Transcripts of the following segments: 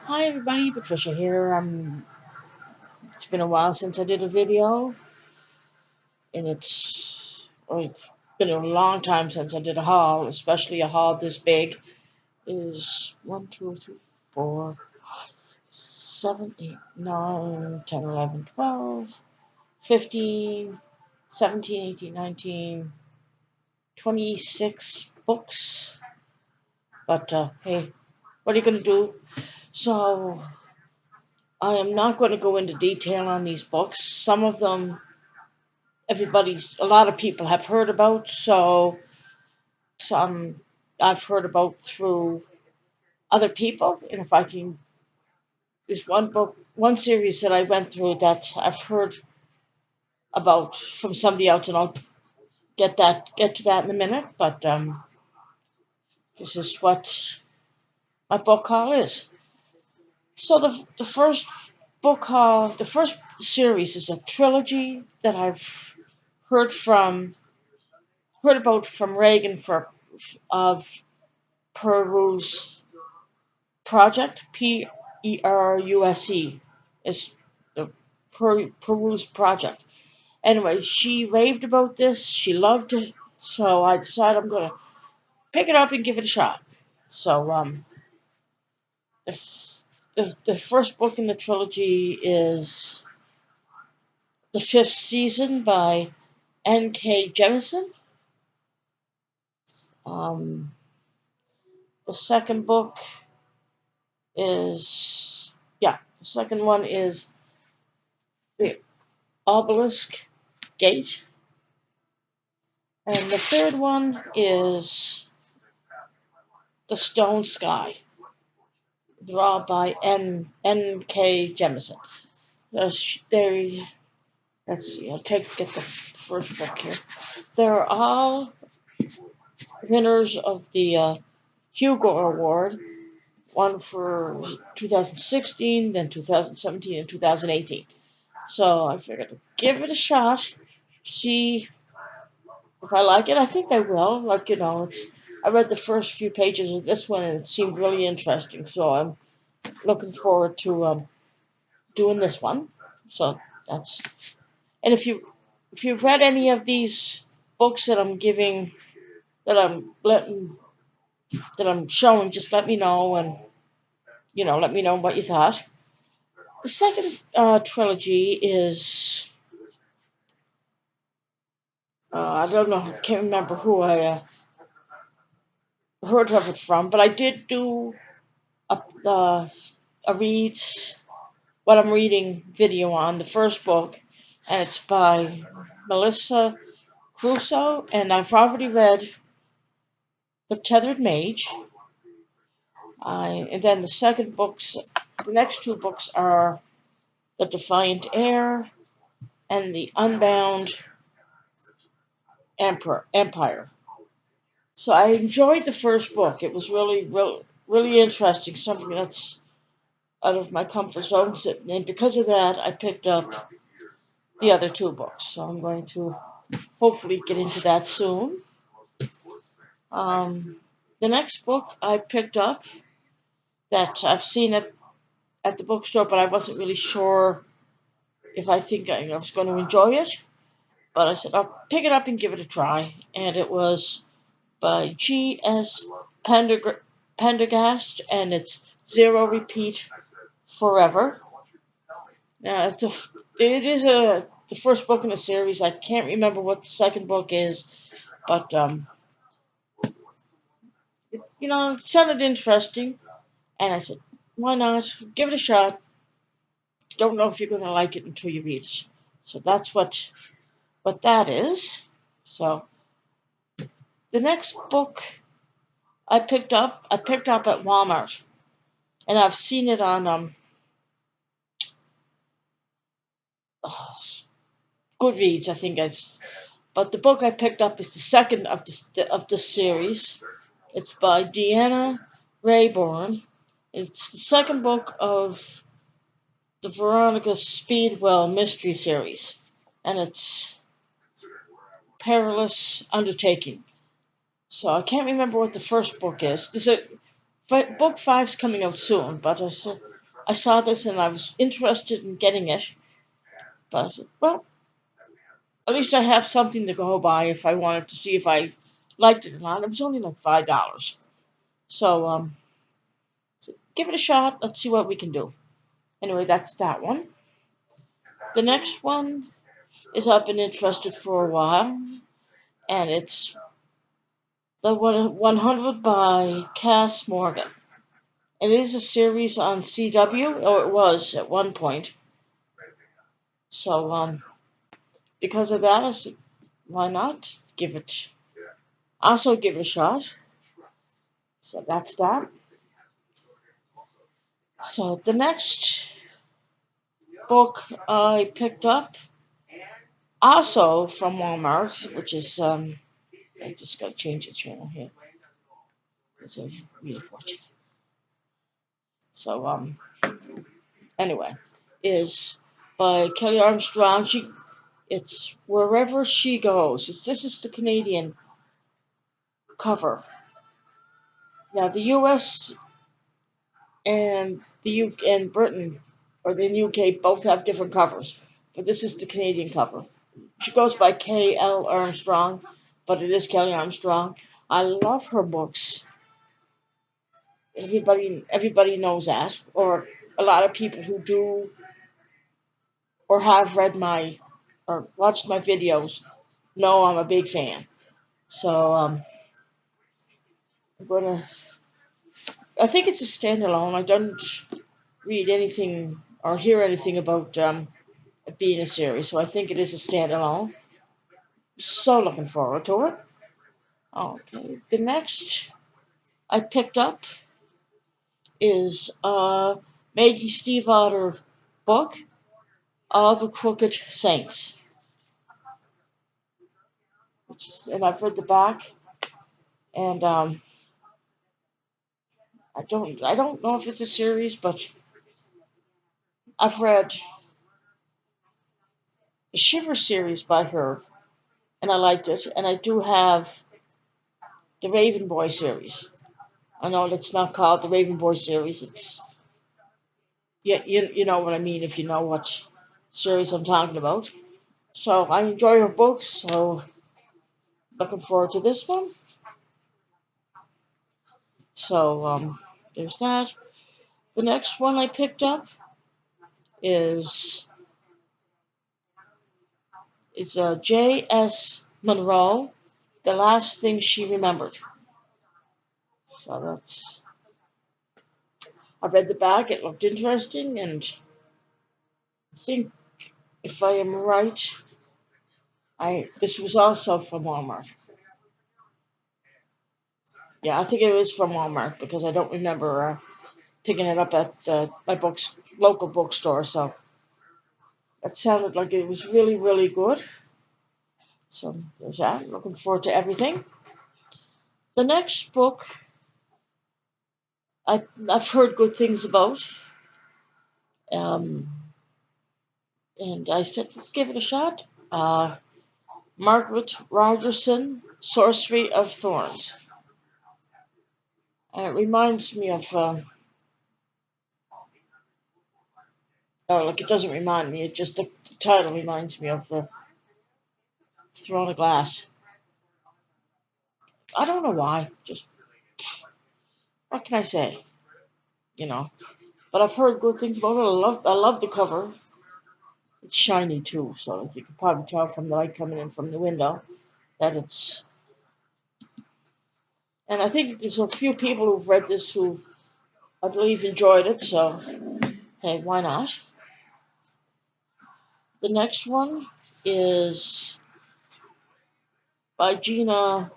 Hi everybody, Patricia here. It's been a while since I did a video, and it's been a long time since I did a haul, especially a haul this big. Is 1, 2, 3, 4, 7, 8, 9, 10, 11, 12, 15, 17, 18, 19, 26 books. But hey, what are you gonna do? So I am not going to go into detail on these books. Some of them a lot of people have heard about, so some I've heard about through other people. And if I can, there's one series that I went through that I've heard about from somebody else, and I'll get to that in a minute. But this is what my book haul is. So the first series is a trilogy that I've heard from heard about from Reagan for of Peru's project. Peruse is the Peru's project. Anyway, she raved about this. She loved it, so I decided I'm gonna pick it up and give it a shot. So the the first book in the trilogy is the fifth season by N.K. Jemisin. Um, the second book is the second one is the Obelisk Gate, and the third one is The Stone Sky, drawn by N.K. Jemisin. They, let's see, get the first book here. They're all winners of the Hugo Award, one for 2016, then 2017, and 2018. So I figured to give it a shot, see if I like it. I think I will. I read the first few pages of this one and it seemed really interesting. So I'm looking forward to doing this one. So that's and if you've read any of these books that I'm giving that I'm letting that I'm showing, just let me know and let me know what you thought. The second trilogy is I don't know, I can't remember who I heard of it from, but I did do a, uh, a reads what I'm reading video on the first book, and it's by Melissa Crusoe, and I've already read The Tethered Mage. And then the next two books are The Defiant Heir and The Unbound Empire. So I enjoyed the first book. It was really interesting, something that's out of my comfort zone. And because of that, I picked up the other two books. So I'm going to hopefully get into that soon. Um, the next book I picked up that I've seen it at the bookstore, but I wasn't really sure if I was going to enjoy it. But I said I'll pick it up and give it a try. And it was by G.S. Pendergast, and it's Zero Repeat Forever. Now, it is the first book in the series. I can't remember what the second book is, but it sounded interesting, and I said, why not? Give it a shot. Don't know if you're going to like it until you read it. So that's what that is. So the next book I picked up at Walmart, and I've seen it on Goodreads, I think. But the book I picked up is the second of the series. It's by Deanna Rayborn. It's the second book of the Veronica Speedwell mystery series, and it's Perilous Undertaking. So I can't remember what the first book is. Book five's coming out soon, but I saw this and I was interested in getting it. But I said, well, at least I have something to go by if I wanted to see if I liked it or not. It was only like $5. So, give it a shot. Let's see what we can do. Anyway, that's that one. The next one is I've been interested for a while, and it's the 100 by Cass Morgan. It is a series on CW, or it was at one point. So, because of that, I said, why not also give it a shot. So that's that. So the next book I picked up, also from Walmart, which is, I just got to change the channel here. It's really fortunate. So, anyway, is by Kelly Armstrong. It's Wherever She Goes. This is the Canadian cover. Now the U.S. and the UK and Britain or the UK both have different covers, but this is the Canadian cover. She goes by K.L. Armstrong, but it is Kelly Armstrong. I love her books. Everybody knows that, or a lot of people who do or have read my or watched my videos know I'm a big fan. So I'm gonna. I think it's a standalone. I don't read anything or hear anything about it being a series, so I think it is a standalone. So looking forward to it. Okay, the next I picked up is Maggie Stiefvater book, All the Crooked Saints, and I've read the back, and I don't know if it's a series, but I've read the Shiver series by her, and I liked it, and I do have the Raven Boy series. I know it's not called the Raven Boy series. It's yeah, you know what I mean if you know what series I'm talking about. So I enjoy her books. So looking forward to this one. So there's that. The next one I picked up is J.S. Monroe, The Last Thing She Remembered. So I read the back. It looked interesting, and I think if I am right, this was also from Walmart. Yeah, I think it was from Walmart because I don't remember picking it up at my local bookstore. So it sounded like it was really, really good. So there's that. Looking forward to everything. The next book I've heard good things about, um, and I said give it a shot. Margaret Rogerson, Sorcery of Thorns. And it reminds me of. Oh, like it doesn't remind me. It just the title reminds me of the Throne of Glass. I don't know why. Just what can I say? You know. But I've heard good things about it. I love the cover. It's shiny too, so you can probably tell from the light coming in from the window that it's. And I think there's a few people who've read this who I believe enjoyed it. So hey, why not? The next one is by Gina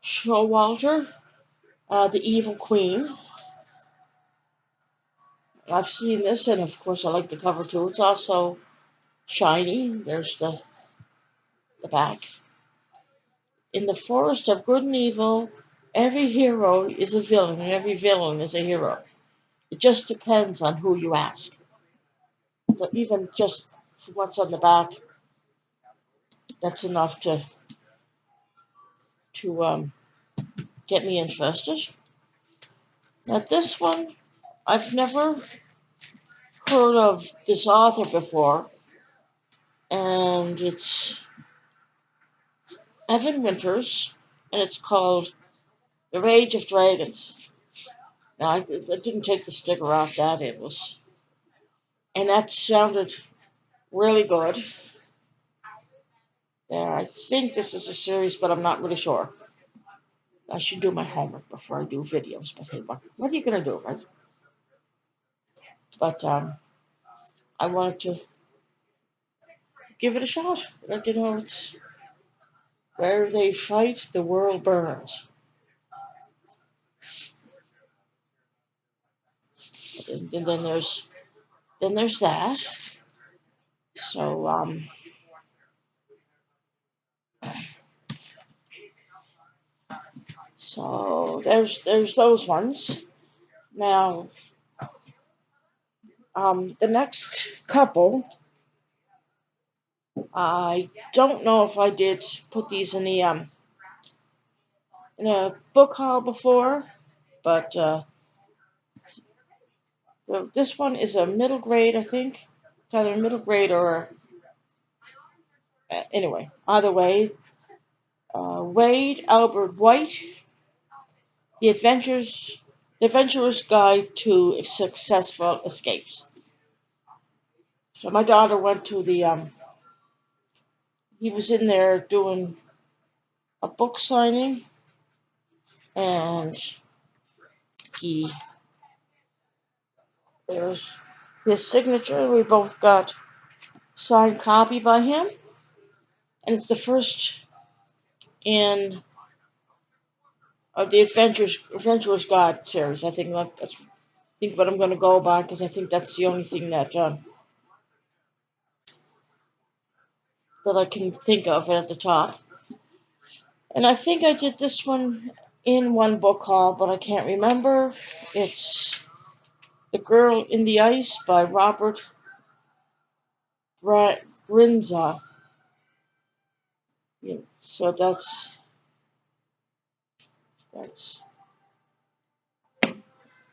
Showalter, The Evil Queen. I've seen this, and of course I like the cover too. It's also shiny. There's the back. In the forest of good and evil, every hero is a villain, and every villain is a hero. It just depends on who you ask. So even just what's on the back, that's enough to get me interested. Now this one I've never heard of this author before, and it's Evan Winters, and it's called The Rage of Dragons. Now, I didn't take the sticker off that. And that sounded really good. There, I think this is a series, but I'm not really sure. I should do my homework before I do videos. But hey, what are you gonna do, right? But I wanted to give it a shot. Like, it's where they fight, the world burns. And then there's that. So there's those ones. Now the next couple, I don't know if I did put these in a book haul before, but this one is a middle grade, I think. It's either middle grade or anyway. Either way, Wade Albert White, The Adventurer's Guide to Successful Escapes. So my daughter went to the he was in there doing a book signing, and he there's his signature. We both got signed copy by him, and it's the first in the Adventurer's Guide series. I think that's what I'm going to go by, because I think that's the only thing that I can think of at the top. And I think I did this one in one book haul, but I can't remember. It's The Girl in the Ice by Robert Brinza. Yeah, so that's that's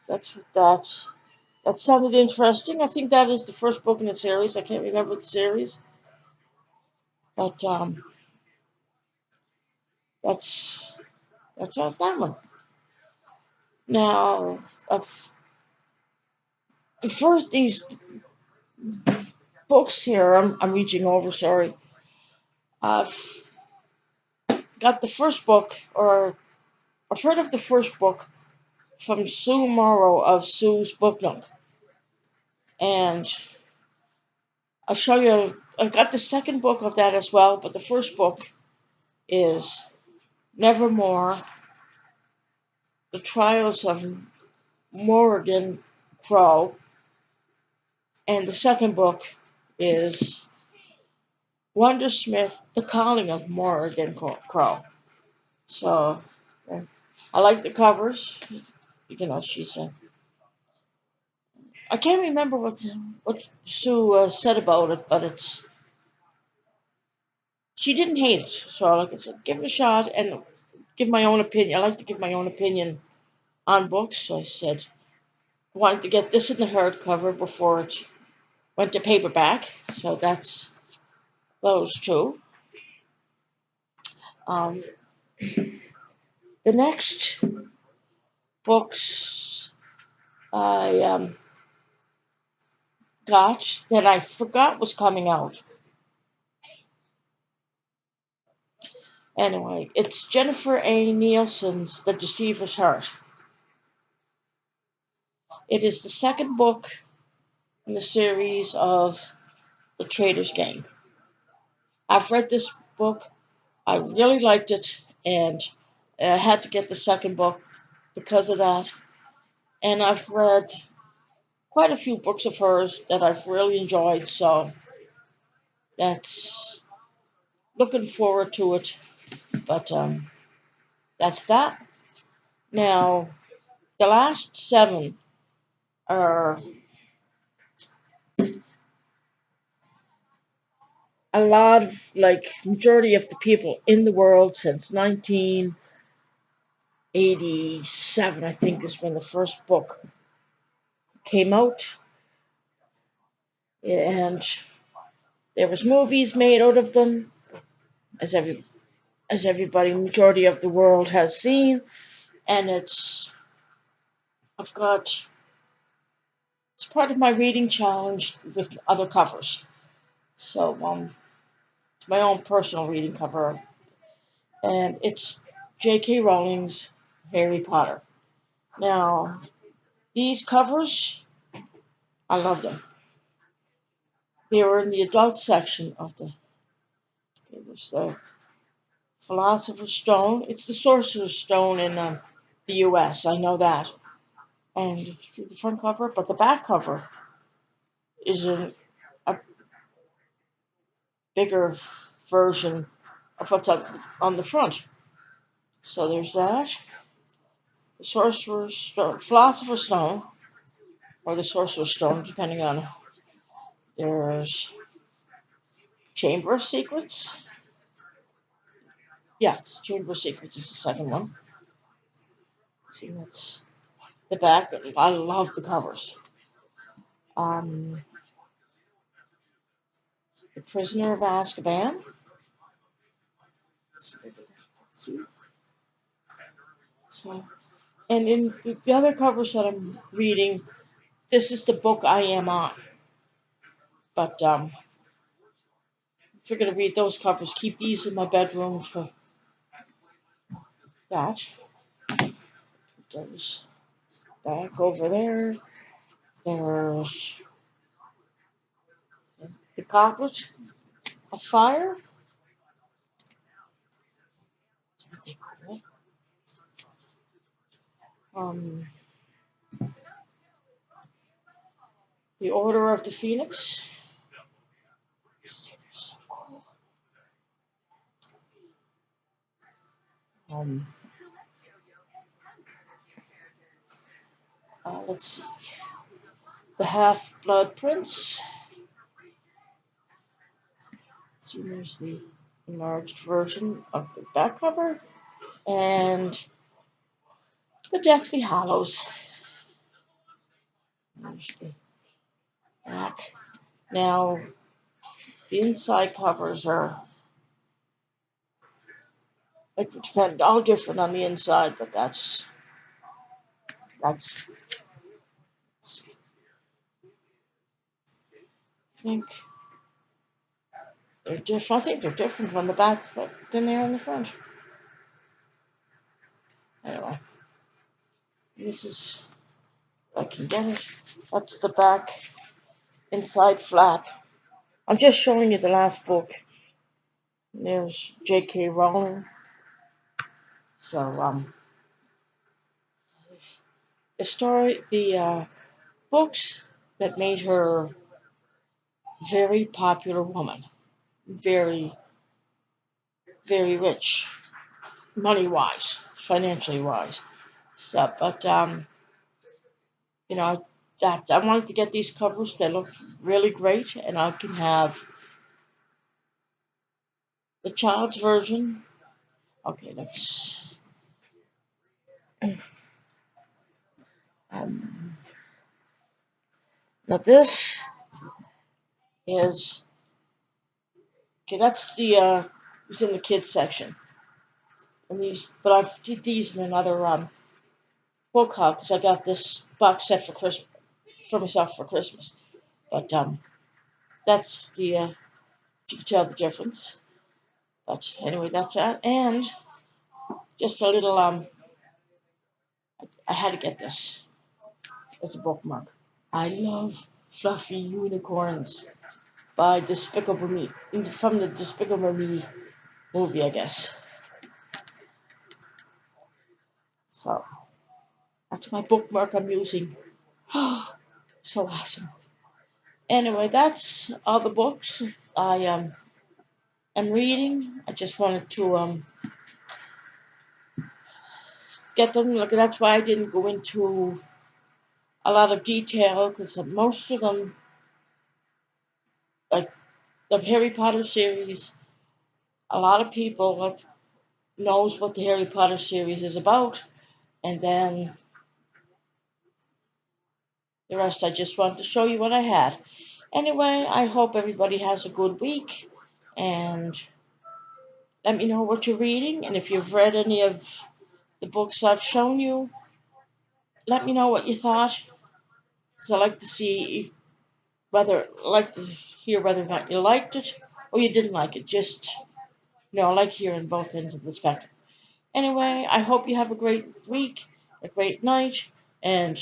that sounded interesting. I think that is the first book in the series. I can't remember the series, but that's that one. Now, the first these books here, I'm reaching over. Sorry, I've got the first book, or I've heard of the first book from Sue Morrow of Sue's Book Nook, and I'll show you. I've got the second book of that as well, but the first book is Nevermore: The Trials of Morrigan Crow, and the second book is Wondersmith: The Calling of Morrigan Crow. So I like the covers. She's I can't remember what Sue said about it, but she didn't hate it. So like I said, give it a shot and give my own opinion. I like to give my own opinion on books. So I said I wanted to get this in the hardcover before it went to paperback. So that's those two. Um, the next books I got that I forgot was coming out. Anyway, it's Jennifer A. Nielsen's The Deceiver's Heart. It is the second book in the series of The Traitor's Game. I've read this book. I really liked it, and I had to get the second book because of that. And I've read quite a few books of hers that I've really enjoyed, so that's looking forward to it. But that's that. Now, the last seven are a lot of, like, majority of the people in the world since 1987, I think, is when the first book came out, and there was movies made out of them, as everybody, majority of the world has seen, and I've got it's part of my reading challenge with other covers. So it's my own personal reading cover, and it's J.K. Rowling's Harry Potter. Now these covers, I love them. They were in the adult section of the. It was the Philosopher's Stone. It's the Sorcerer's Stone in the U.S. I know that. And see the front cover, but the back cover is a bigger version of what's on the front. So there's that. The Sorcerer's Stone, Philosopher's Stone, or the Sorcerer's Stone, depending on. There's Chamber of Secrets. Yes, Chamber of Secrets is the second one. See, that's the back. I love the covers. Um, the Prisoner of Azkaban. See, so, and in the other covers that I'm reading, this is the book I am on. But if you're gonna read those covers, keep these in my bedroom for that. There's back over there. There's the Goblet of Fire. Aren't they cool? Um, the Order of the Phoenix. See, they're so cool. Um, let's see. The Half-Blood Prince. Let's see, there's the enlarged version of the back cover. And the Deathly Hallows. There's the back. Now, the inside covers are like depend all different on the inside, but that's I think they're different. I think they're different from the back than they are in the front. Anyway, this is I can get it. That's the back inside flap. I'm just showing you the last book. There's J.K. Rowling. So the books that made her very popular woman, very very rich, money wise, financially wise. So, but you know that I wanted to get these covers. They look really great, and I can have the child's version. Okay, let's. Um, Now this is okay. That's the it's in the kids section, and these. But I've did these in another book hub because I got this box set for Christmas for myself for Christmas. But that's the you can tell the difference. But anyway, that's that. And just a little I had to get this as a bookmark. I love fluffy unicorns by Despicable Me from the Despicable Me movie, I guess. So that's my bookmark I'm using. So awesome. Anyway, that's all the books I am reading. I just wanted to get them. Look, that's why I didn't go into a lot of detail because most of them, like the Harry Potter series, a lot of people knows what the Harry Potter series is about, and then The rest I just wanted to show you what I had. Anyway, I hope everybody has a good week, and let me know what you're reading, and if you've read any of the books I've shown you, let me know what you thought, because I like to see like to hear whether or not you liked it or you didn't like it. Just, I like hearing both ends of the spectrum. Anyway, I hope you have a great week, a great night, and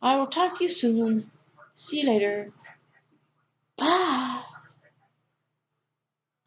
I will talk to you soon. See you later. Bye.